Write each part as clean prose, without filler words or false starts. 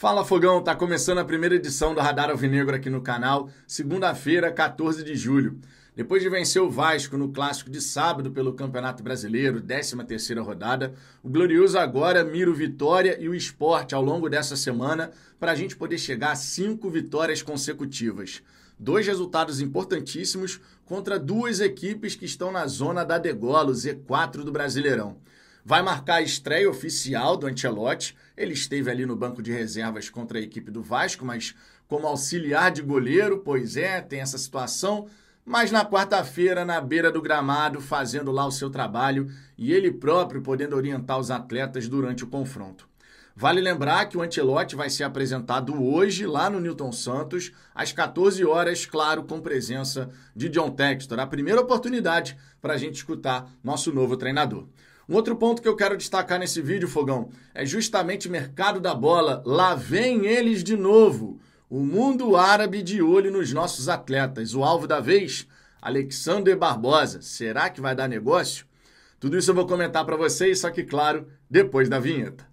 Fala Fogão, tá começando a primeira edição do Radar Alvinegro aqui no canal, segunda-feira, 14 de julho. Depois de vencer o Vasco no clássico de sábado pelo Campeonato Brasileiro, 13ª rodada, o Glorioso agora mira o Vitória e o Sport ao longo dessa semana para a gente poder chegar a 5 vitórias consecutivas. 2 resultados importantíssimos contra 2 equipes que estão na zona da degola, o Z4 do Brasileirão. Vai marcar a estreia oficial do Ancelotti. Ele esteve ali no banco de reservas contra a equipe do Vasco, mas como auxiliar de goleiro, pois é, tem essa situação. Mas na quarta-feira, na beira do gramado, fazendo lá o seu trabalho e ele próprio podendo orientar os atletas durante o confronto. Vale lembrar que o Ancelotti vai ser apresentado hoje lá no Newton Santos, às 14 horas, claro, com presença de John Textor. A primeira oportunidade para a gente escutar nosso novo treinador. Um outro ponto que eu quero destacar nesse vídeo, Fogão, é justamente o mercado da bola. Lá vem eles de novo. O mundo árabe de olho nos nossos atletas. O alvo da vez, Alexander Barbosa. Será que vai dar negócio? Tudo isso eu vou comentar para vocês, só que, claro, depois da vinheta.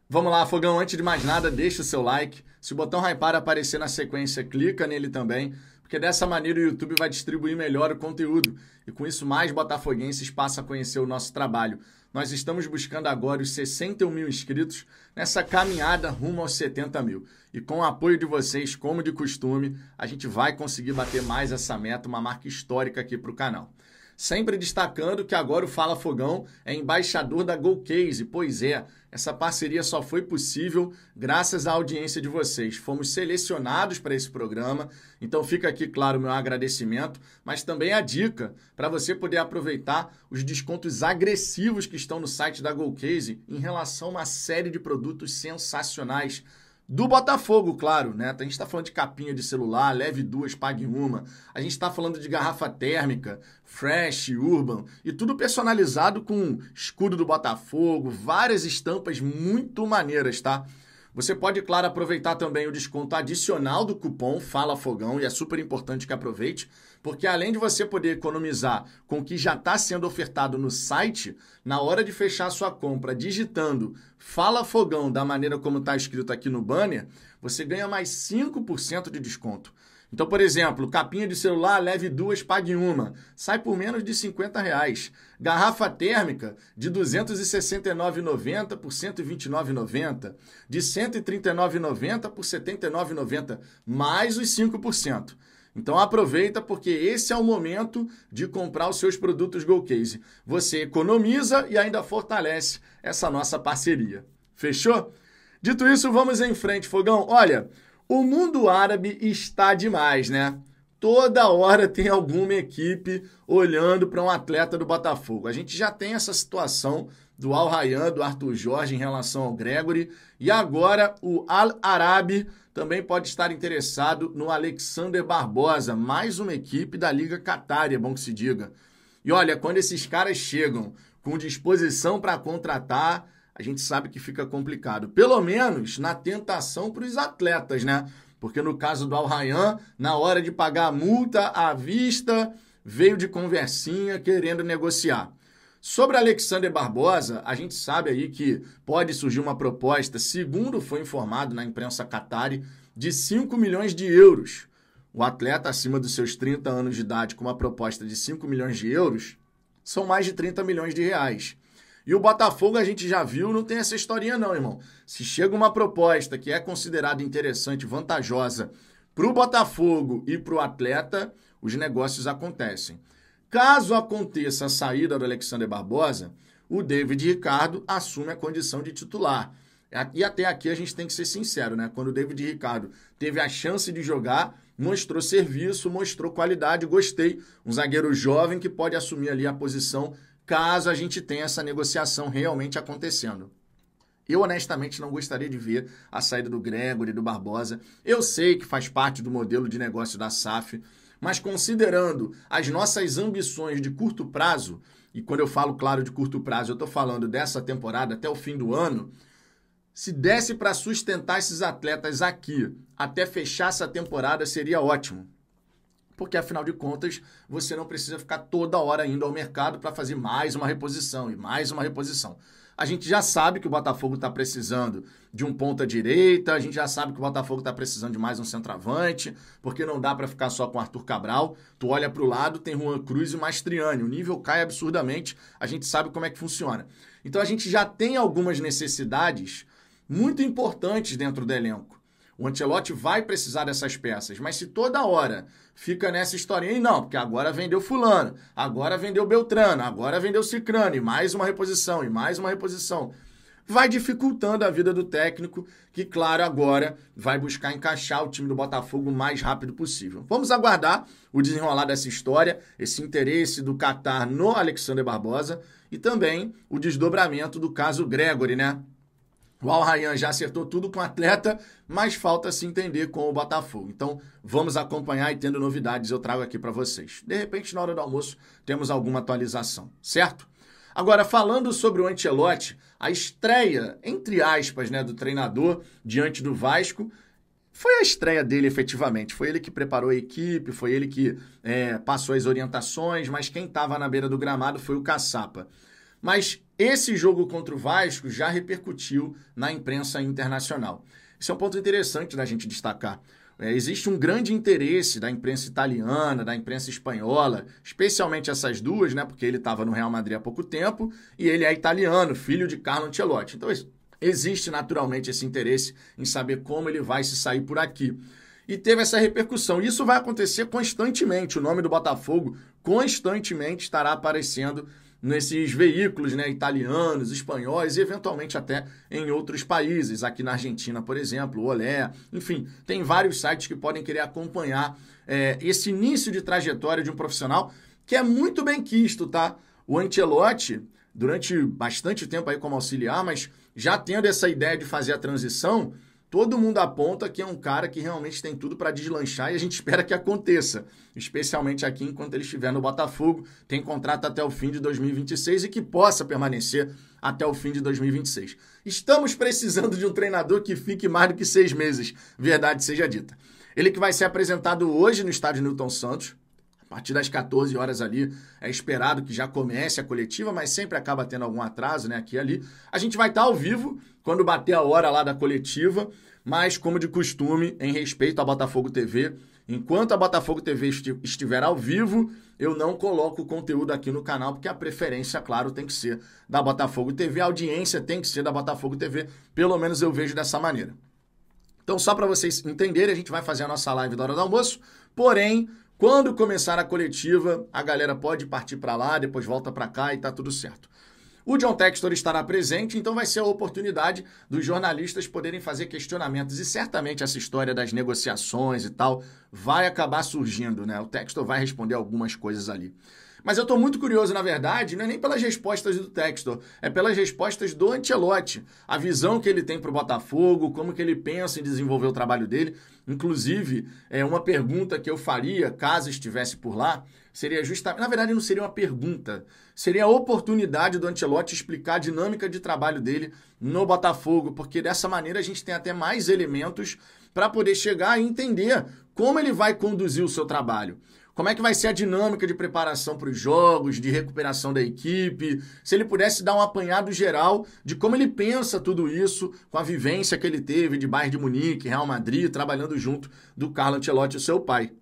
Vamos lá, Fogão, antes de mais nada, deixa o seu like. Se o botão hypar aparecer na sequência, clica nele também, porque dessa maneira o YouTube vai distribuir melhor o conteúdo e com isso mais botafoguenses passam a conhecer o nosso trabalho. Nós estamos buscando agora os 61 mil inscritos nessa caminhada rumo aos 70 mil. E com o apoio de vocês, como de costume, a gente vai conseguir bater mais essa meta, uma marca histórica aqui para o canal. Sempre destacando que agora o Fala Fogão é embaixador da GoCase, pois é, essa parceria só foi possível graças à audiência de vocês. Fomos selecionados para esse programa, então fica aqui, claro, o meu agradecimento, mas também a dica para você poder aproveitar os descontos agressivos que estão no site da GoCase em relação a uma série de produtos sensacionais. Do Botafogo, claro, né? A gente está falando de capinha de celular, leve 2, pague 1. A gente está falando de garrafa térmica, Fresh, Urban, e tudo personalizado com escudo do Botafogo, várias estampas muito maneiras, tá? Você pode, claro, aproveitar também o desconto adicional do cupom Fala Fogão, e é super importante que aproveite, porque além de você poder economizar com o que já está sendo ofertado no site, na hora de fechar sua compra digitando Fala Fogão da maneira como está escrito aqui no banner, você ganha mais 5% de desconto. Então, por exemplo, capinha de celular, leve 2, pague 1. Sai por menos de R$50. Garrafa térmica de R$ 269,90 por R$ 129,90. De R$ 139,90 por R$ 79,90. Mais os 5%. Então aproveita porque esse é o momento de comprar os seus produtos GoCase. Você economiza e ainda fortalece essa nossa parceria. Fechou? Dito isso, vamos em frente, Fogão. Olha, o mundo árabe está demais, né? Toda hora tem alguma equipe olhando para um atleta do Botafogo. A gente já tem essa situação do Al Rayyan, do Arthur Jorge em relação ao Gregory. E agora o Al Arabi também pode estar interessado no Alexander Barbosa, mais uma equipe da Liga Qatar, é bom que se diga. E olha, quando esses caras chegam com disposição para contratar, a gente sabe que fica complicado. Pelo menos na tentação para os atletas, né? Porque no caso do Al Rayyan, na hora de pagar a multa à vista, veio de conversinha querendo negociar. Sobre Alexander Barbosa, a gente sabe aí que pode surgir uma proposta, segundo foi informado na imprensa qatari, de 5 milhões de euros. O atleta acima dos seus 30 anos de idade com uma proposta de 5 milhões de euros são mais de 30 milhões de reais. E o Botafogo, a gente já viu, não tem essa historinha não, irmão. Se chega uma proposta que é considerada interessante, vantajosa para o Botafogo e para o atleta, os negócios acontecem. Caso aconteça a saída do Alexander Barbosa, o David Ricardo assume a condição de titular. E até aqui a gente tem que ser sincero, né? Quando o David Ricardo teve a chance de jogar, mostrou serviço, mostrou qualidade, gostei. Um zagueiro jovem que pode assumir ali a posição caso a gente tenha essa negociação realmente acontecendo. Eu, honestamente, não gostaria de ver a saída do Gregory e do Barbosa. Eu sei que faz parte do modelo de negócio da SAF, mas considerando as nossas ambições de curto prazo, e quando eu falo, claro, de curto prazo, eu estou falando dessa temporada até o fim do ano, se desse para sustentar esses atletas aqui até fechar essa temporada, seria ótimo. porque afinal de contas você não precisa ficar toda hora indo ao mercado para fazer mais uma reposição e mais uma reposição. A gente já sabe que o Botafogo está precisando de um ponta-direita, a gente já sabe que o Botafogo está precisando de mais um centroavante, porque não dá para ficar só com Arthur Cabral. Tu olha para o lado, tem Juan Cruz e Mastriani, o nível cai absurdamente, a gente sabe como é que funciona. Então a gente já tem algumas necessidades muito importantes dentro do elenco. O Ancelotti vai precisar dessas peças, mas se toda hora fica nessa historinha, não, porque agora vendeu fulano, agora vendeu Beltrano, agora vendeu Cicrano, e mais uma reposição, vai dificultando a vida do técnico, que, claro, agora vai buscar encaixar o time do Botafogo o mais rápido possível. Vamos aguardar o desenrolar dessa história, esse interesse do Qatar no Alexander Barbosa e também o desdobramento do caso Gregore, né? O Al Rayyan já acertou tudo com o atleta, mas falta se entender com o Botafogo. Então, vamos acompanhar e tendo novidades eu trago aqui para vocês. De repente, na hora do almoço, temos alguma atualização, certo? Agora, falando sobre o Ancelotti, a estreia, entre aspas, né, do treinador diante do Vasco, foi a estreia dele efetivamente. Foi ele que preparou a equipe, foi ele que passou as orientações, mas quem estava na beira do gramado foi o Caçapa. Mas esse jogo contra o Vasco já repercutiu na imprensa internacional. Isso é um ponto interessante da gente destacar. Existe um grande interesse da imprensa italiana, da imprensa espanhola, especialmente essas duas, né? Porque ele estava no Real Madrid há pouco tempo e ele é italiano, filho de Carlo Ancelotti. Então, existe naturalmente esse interesse em saber como ele vai se sair por aqui. E teve essa repercussão. Isso vai acontecer constantemente. O nome do Botafogo constantemente estará aparecendo nesses veículos, né, italianos, espanhóis e eventualmente até em outros países. Aqui na Argentina, por exemplo, o Olé. Enfim, tem vários sites que podem querer acompanhar esse início de trajetória de um profissional que é muito bem quisto, tá? O Ancelotti, durante bastante tempo aí como auxiliar, mas já tendo essa ideia de fazer a transição, todo mundo aponta que é um cara que realmente tem tudo para deslanchar e a gente espera que aconteça, especialmente aqui enquanto ele estiver no Botafogo, tem contrato até o fim de 2026 e que possa permanecer até o fim de 2026. Estamos precisando de um treinador que fique mais do que 6 meses, verdade seja dita. Ele que vai ser apresentado hoje no estádio Newton Santos, a partir das 14 horas ali, é esperado que já comece a coletiva, mas sempre acaba tendo algum atraso, né, aqui e ali. A gente vai estar ao vivo quando bater a hora lá da coletiva, mas como de costume, em respeito à Botafogo TV, enquanto a Botafogo TV estiver ao vivo, eu não coloco o conteúdo aqui no canal, porque a preferência, claro, tem que ser da Botafogo TV, a audiência tem que ser da Botafogo TV, pelo menos eu vejo dessa maneira. Então, só para vocês entenderem, a gente vai fazer a nossa live da hora do almoço, porém, quando começar a coletiva, a galera pode partir para lá, depois volta para cá e tá tudo certo. O John Textor estará presente, então vai ser a oportunidade dos jornalistas poderem fazer questionamentos. E certamente essa história das negociações e tal vai acabar surgindo, né? O Textor vai responder algumas coisas ali. Mas eu estou muito curioso, na verdade, não é nem pelas respostas do Textor, é pelas respostas do Ancelotti. A visão que ele tem para o Botafogo, como que ele pensa em desenvolver o trabalho dele. Inclusive, uma pergunta que eu faria, caso estivesse por lá, seria justamente... Na verdade, não seria uma pergunta, seria a oportunidade do Ancelotti explicar a dinâmica de trabalho dele no Botafogo, porque dessa maneira a gente tem até mais elementos para poder chegar e entender como ele vai conduzir o seu trabalho. Como é que vai ser a dinâmica de preparação para os jogos, de recuperação da equipe, se ele pudesse dar um apanhado geral de como ele pensa tudo isso, com a vivência que ele teve de Bayern de Munique, Real Madrid, trabalhando junto do Carlo Ancelotti, o seu pai.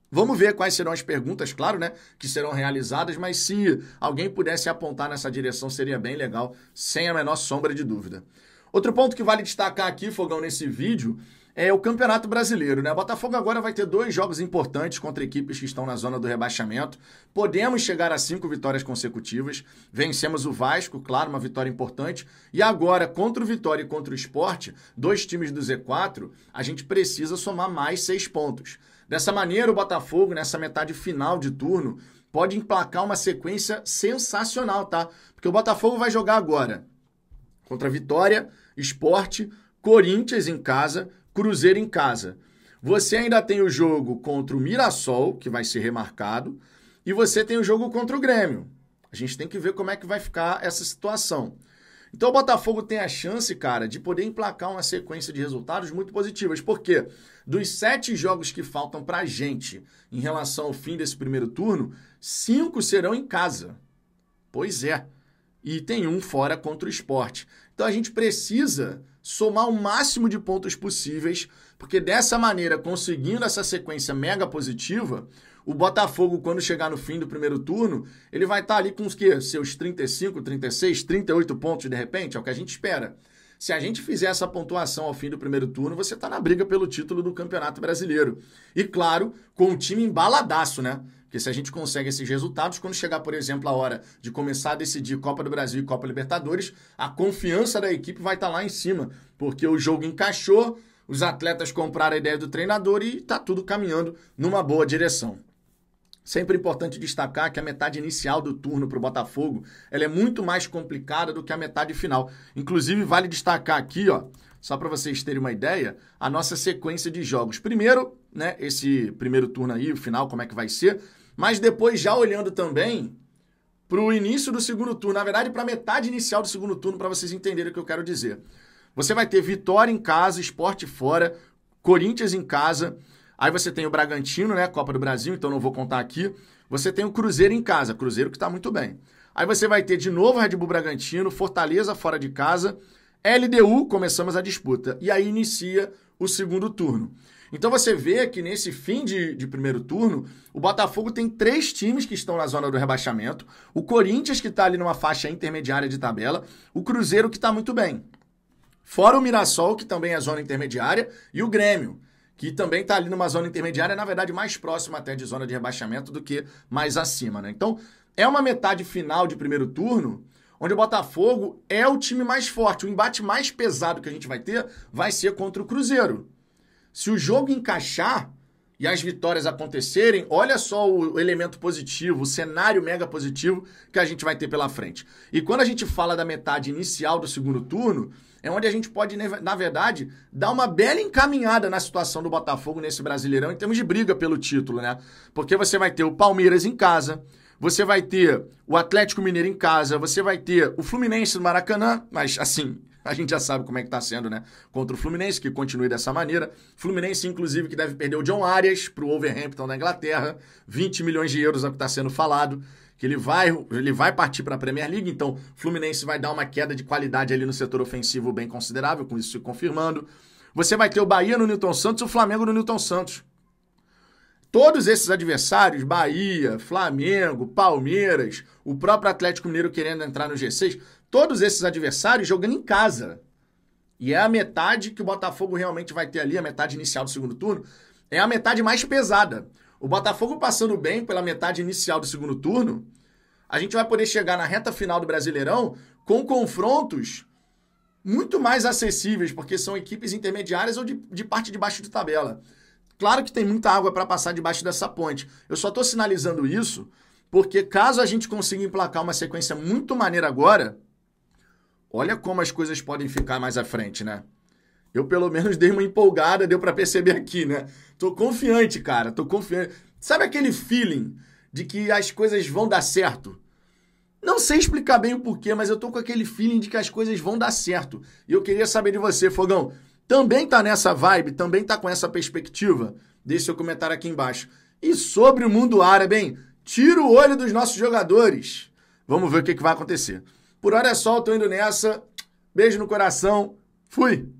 Vamos ver quais serão as perguntas, claro, né, que serão realizadas, mas se alguém pudesse apontar nessa direção, seria bem legal, sem a menor sombra de dúvida. Outro ponto que vale destacar aqui, Fogão, nesse vídeo, é o Campeonato Brasileiro, né? O Botafogo agora vai ter 2 jogos importantes contra equipes que estão na zona do rebaixamento. Podemos chegar a 5 vitórias consecutivas. Vencemos o Vasco, claro, uma vitória importante. E agora, contra o Vitória e contra o Sport, 2 times do Z4, a gente precisa somar mais 6 pontos. Dessa maneira, o Botafogo, nessa metade final de turno, pode emplacar uma sequência sensacional, tá? Porque o Botafogo vai jogar agora contra Vitória, Sport, Corinthians em casa, Cruzeiro em casa. Você ainda tem o jogo contra o Mirassol, que vai ser remarcado, e você tem o jogo contra o Grêmio. A gente tem que ver como é que vai ficar essa situação. Então o Botafogo tem a chance, cara, de poder emplacar uma sequência de resultados muito positivas. Por quê? Dos 7 jogos que faltam pra gente em relação ao fim desse primeiro turno, 5 serão em casa. Pois é. E tem um fora contra o Sport. Então a gente precisa somar o máximo de pontos possíveis, porque dessa maneira, conseguindo essa sequência mega positiva, o Botafogo, quando chegar no fim do primeiro turno, ele vai estar ali com os quê? Seus 35, 36, 38 pontos de repente, é o que a gente espera. Se a gente fizer essa pontuação ao fim do primeiro turno, você está na briga pelo título do Campeonato Brasileiro. E claro, com o time embaladaço, né? Porque se a gente consegue esses resultados, quando chegar, por exemplo, a hora de começar a decidir Copa do Brasil e Copa Libertadores, a confiança da equipe vai estar lá em cima, porque o jogo encaixou, os atletas compraram a ideia do treinador e está tudo caminhando numa boa direção. Sempre importante destacar que a metade inicial do turno para o Botafogo ela é muito mais complicada do que a metade final. Inclusive, vale destacar aqui, ó, só para vocês terem uma ideia, a nossa sequência de jogos. Primeiro, né, esse primeiro turno aí, o final, como é que vai ser, mas depois já olhando também para o início do segundo turno, na verdade, para a metade inicial do segundo turno, para vocês entenderem o que eu quero dizer. Você vai ter Vitória em casa, Sport fora, Corinthians em casa. Aí você tem o Bragantino, né? Copa do Brasil, então não vou contar aqui. Você tem o Cruzeiro em casa, Cruzeiro que está muito bem. Aí você vai ter de novo Red Bull Bragantino, Fortaleza fora de casa, LDU, começamos a disputa. E aí inicia o segundo turno. Então você vê que nesse fim de primeiro turno, o Botafogo tem 3 times que estão na zona do rebaixamento, o Corinthians que está ali numa faixa intermediária de tabela, o Cruzeiro que está muito bem. Fora o Mirassol, que também é zona intermediária, e o Grêmio, que também está ali numa zona intermediária, na verdade mais próxima até de zona de rebaixamento do que mais acima, né? Então, é uma metade final de primeiro turno, onde o Botafogo é o time mais forte. O embate mais pesado que a gente vai ter vai ser contra o Cruzeiro. Se o jogo encaixar e as vitórias acontecerem, olha só o elemento positivo, o cenário mega positivo que a gente vai ter pela frente. E quando a gente fala da metade inicial do segundo turno, é onde a gente pode, na verdade, dar uma bela encaminhada na situação do Botafogo nesse Brasileirão em termos de briga pelo título, né? Porque você vai ter o Palmeiras em casa, você vai ter o Atlético Mineiro em casa, você vai ter o Fluminense no Maracanã, mas assim, a gente já sabe como é que tá sendo, né? Contra o Fluminense, que continue dessa maneira. Fluminense, inclusive, que deve perder o John Arias pro Wolverhampton da Inglaterra, 20 milhões de euros é o que está sendo falado, que ele vai partir para a Premier League, então o Fluminense vai dar uma queda de qualidade ali no setor ofensivo bem considerável, com isso se confirmando. Você vai ter o Bahia no Newton Santos e o Flamengo no Newton Santos. Todos esses adversários, Bahia, Flamengo, Palmeiras, o próprio Atlético Mineiro querendo entrar no G6, todos esses adversários jogando em casa. E é a metade que o Botafogo realmente vai ter ali, a metade inicial do segundo turno, é a metade mais pesada. O Botafogo passando bem pela metade inicial do segundo turno, a gente vai poder chegar na reta final do Brasileirão com confrontos muito mais acessíveis, porque são equipes intermediárias ou de parte de baixo de tabela. Claro que tem muita água para passar debaixo dessa ponte. Eu só estou sinalizando isso porque caso a gente consiga emplacar uma sequência muito maneira agora, olha como as coisas podem ficar mais à frente, né? Eu, pelo menos, dei uma empolgada, deu pra perceber aqui, né? Tô confiante, cara, tô confiante. Sabe aquele feeling de que as coisas vão dar certo? Não sei explicar bem o porquê, mas eu tô com aquele feeling de que as coisas vão dar certo. E eu queria saber de você, Fogão. Também tá nessa vibe? Também tá com essa perspectiva? Deixe seu comentário aqui embaixo. E sobre o mundo árabe, hein? Tira o olho dos nossos jogadores. Vamos ver o que vai acontecer. Por hora é só, eu tô indo nessa. Beijo no coração. Fui!